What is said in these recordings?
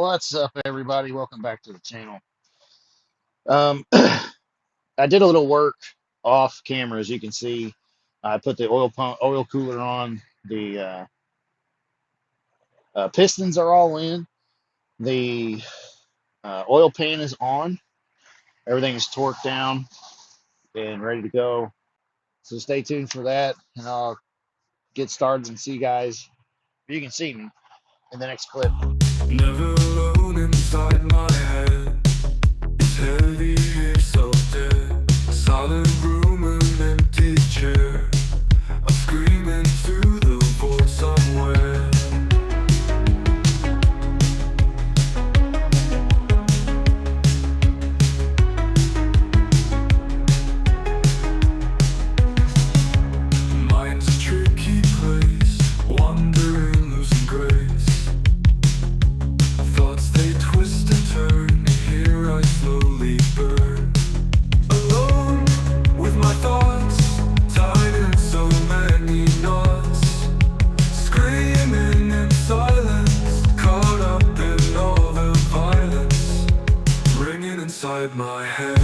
What's up, everybody? Welcome back to the channel. I did a little work off camera, as you can see. I put the oil cooler on. The pistons are all in. The oil pan is on. Everything is torqued down and ready to go. So stay tuned for that, and I'll get started and see you guys. You can see me in the next clip. Never alone inside my head. It's heavy here, so dead. Silent room, an empty chair. I'm screaming through the void somewhere. Mind's a tricky place, wandering, losing grace. Thoughts they twist and turn, here I slowly burn. Alone with my thoughts, tied in so many knots. Screaming in silence, caught up in all the violence, ringing inside my head.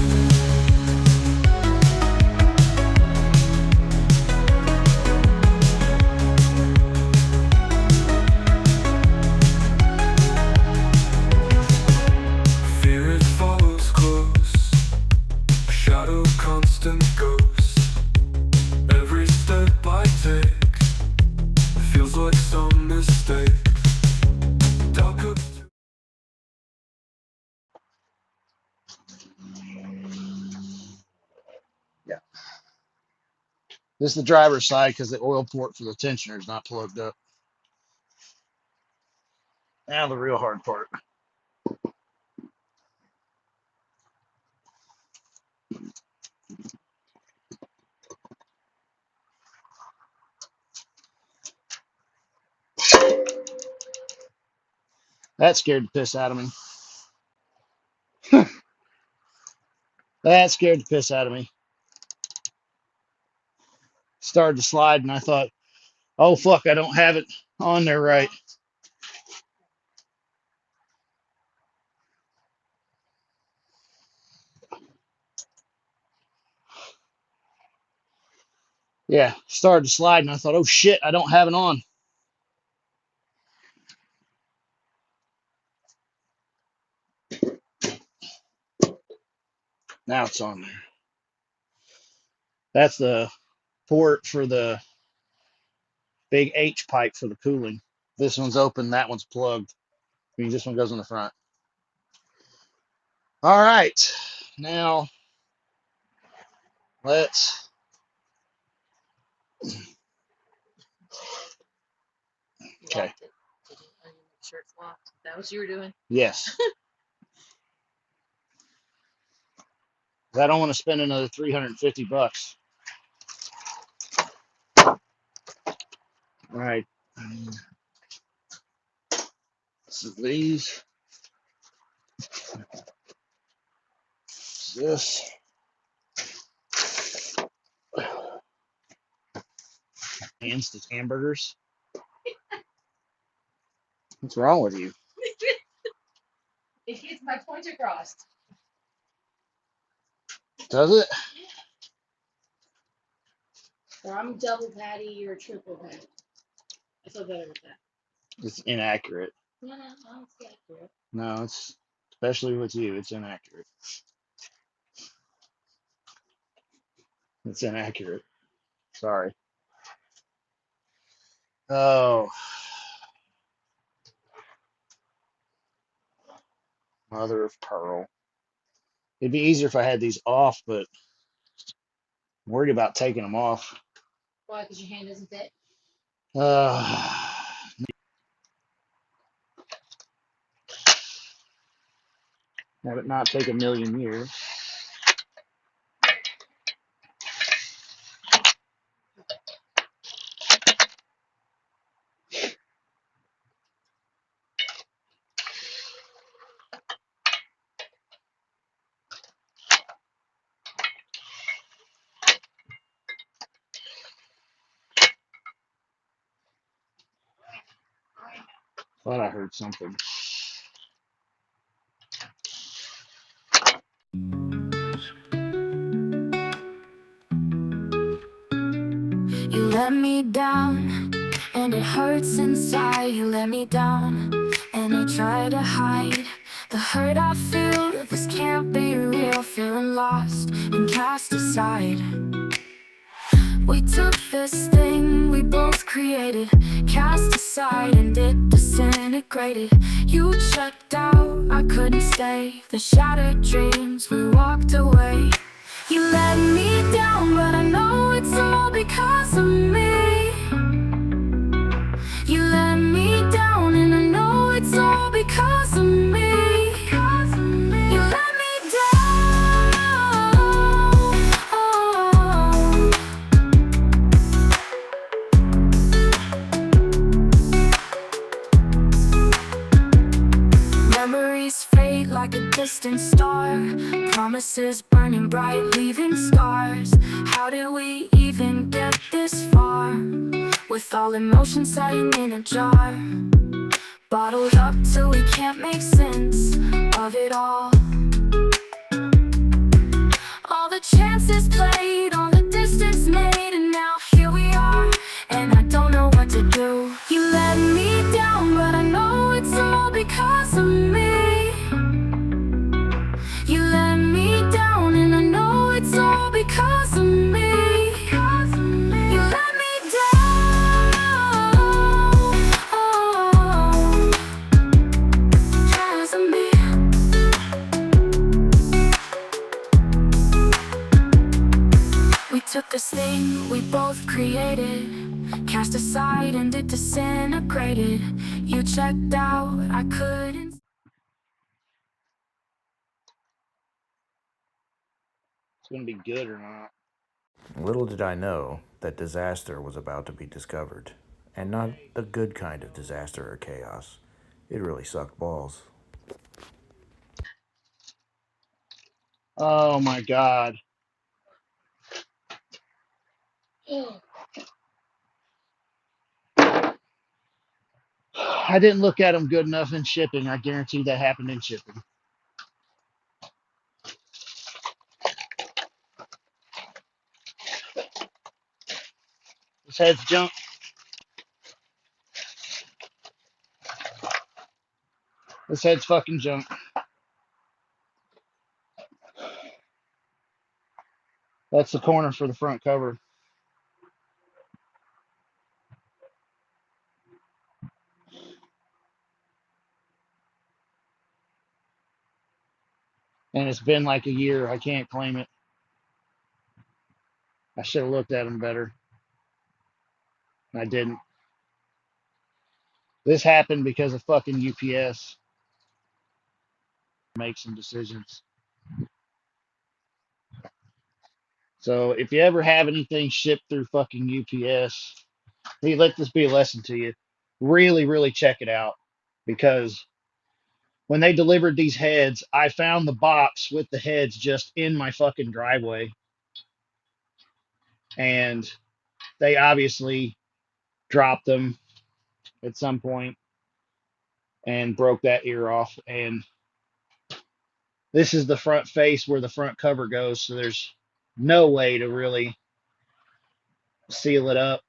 Fear it follows close, a shadow constant ghost. Every step I take feels like some mistake. Doubt comes to Yeah, this is the driver's side because the oil port for the tensioner is not plugged up. Now the real hard part. That scared the piss out of me. That scared the piss out of me. Started to slide, and I thought, oh, fuck, I don't have it on there right. Yeah, started to slide, and I thought, oh, shit, I don't have it on. Now it's on there. That's the port for the big H pipe for the cooling. This one's open, that one's plugged. I mean, this one goes in the front. All right, now let's. Okay. Sure it's locked. That was you were doing. Yes. I don't want to spend another $350. All right. So these. This. Instant hamburgers. What's wrong with you? It gets my point across. Does it? Or I'm double patty, you're triple patty. I feel better with that. It's inaccurate. No, it's accurate. No, it's especially with you. It's inaccurate. It's inaccurate. Sorry. Oh, mother of pearl. It'd be easier if I had these off, but I'm worried about taking them off. Why? Because your hand doesn't fit? Uh, have it not take a million years. Thought I heard something. let me down, and it hurts inside. You let me down, and I try to hide the hurt I feel. This can't be real, feeling lost and cast aside. We took this thing we both created, cast aside and it disintegrated. You checked out, I couldn't stay. The shattered dreams, we walked away. You let me down, but I know it's all because of me. You let me down, and I know it's all because of me. You let me down. Memories fade like a distant star. Promises burning bright, leaving scars. How did we even get this far? With all emotions sitting in a jar, bottled up till we can't make sense of it all. All the chances played, all the distance made, and now here we are, and I don't know what to do. You let me down, but I know it's all because of me. You let me down, and I know it's all because of me. You let me down, because of me. We took this thing we both created, cast aside and it disintegrated. You checked out, I couldn't. It's gonna be good or not. Little did I know that disaster was about to be discovered. And not the good kind of disaster or chaos. It really sucked balls. Oh my God. I didn't look at them good enough in shipping. I guarantee that happened in shipping. This head's junk. This head's fucking junk. That's the corner for the front cover. And it's been like a year. I can't claim it. I should have looked at them better. I didn't. This happened because of fucking UPS. Make some decisions. So if you ever have anything shipped through fucking UPS, hey, let this be a lesson to you. Really, really check it out. Because when they delivered these heads, I found the box with the heads just in my fucking driveway. And they obviously dropped them at some point and broke that ear off. And this is the front face where the front cover goes. So there's no way to really seal it up.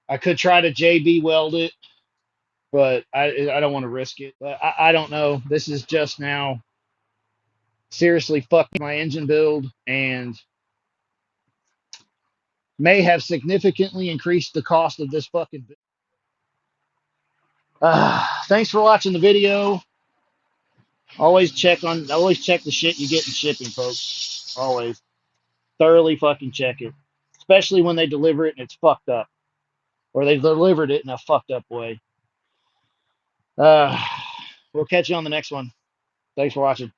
I could try to JB weld it, but I don't want to risk it. But I don't know. This is just now seriously fucked my engine build and may have significantly increased the cost of this fucking. Thanks for watching the video. Always check the shit you get in shipping, folks. Always thoroughly fucking check it, especially when they deliver it and it's fucked up, or they delivered it in a fucked up way. Uh, we'll catch you on the next one. Thanks for watching.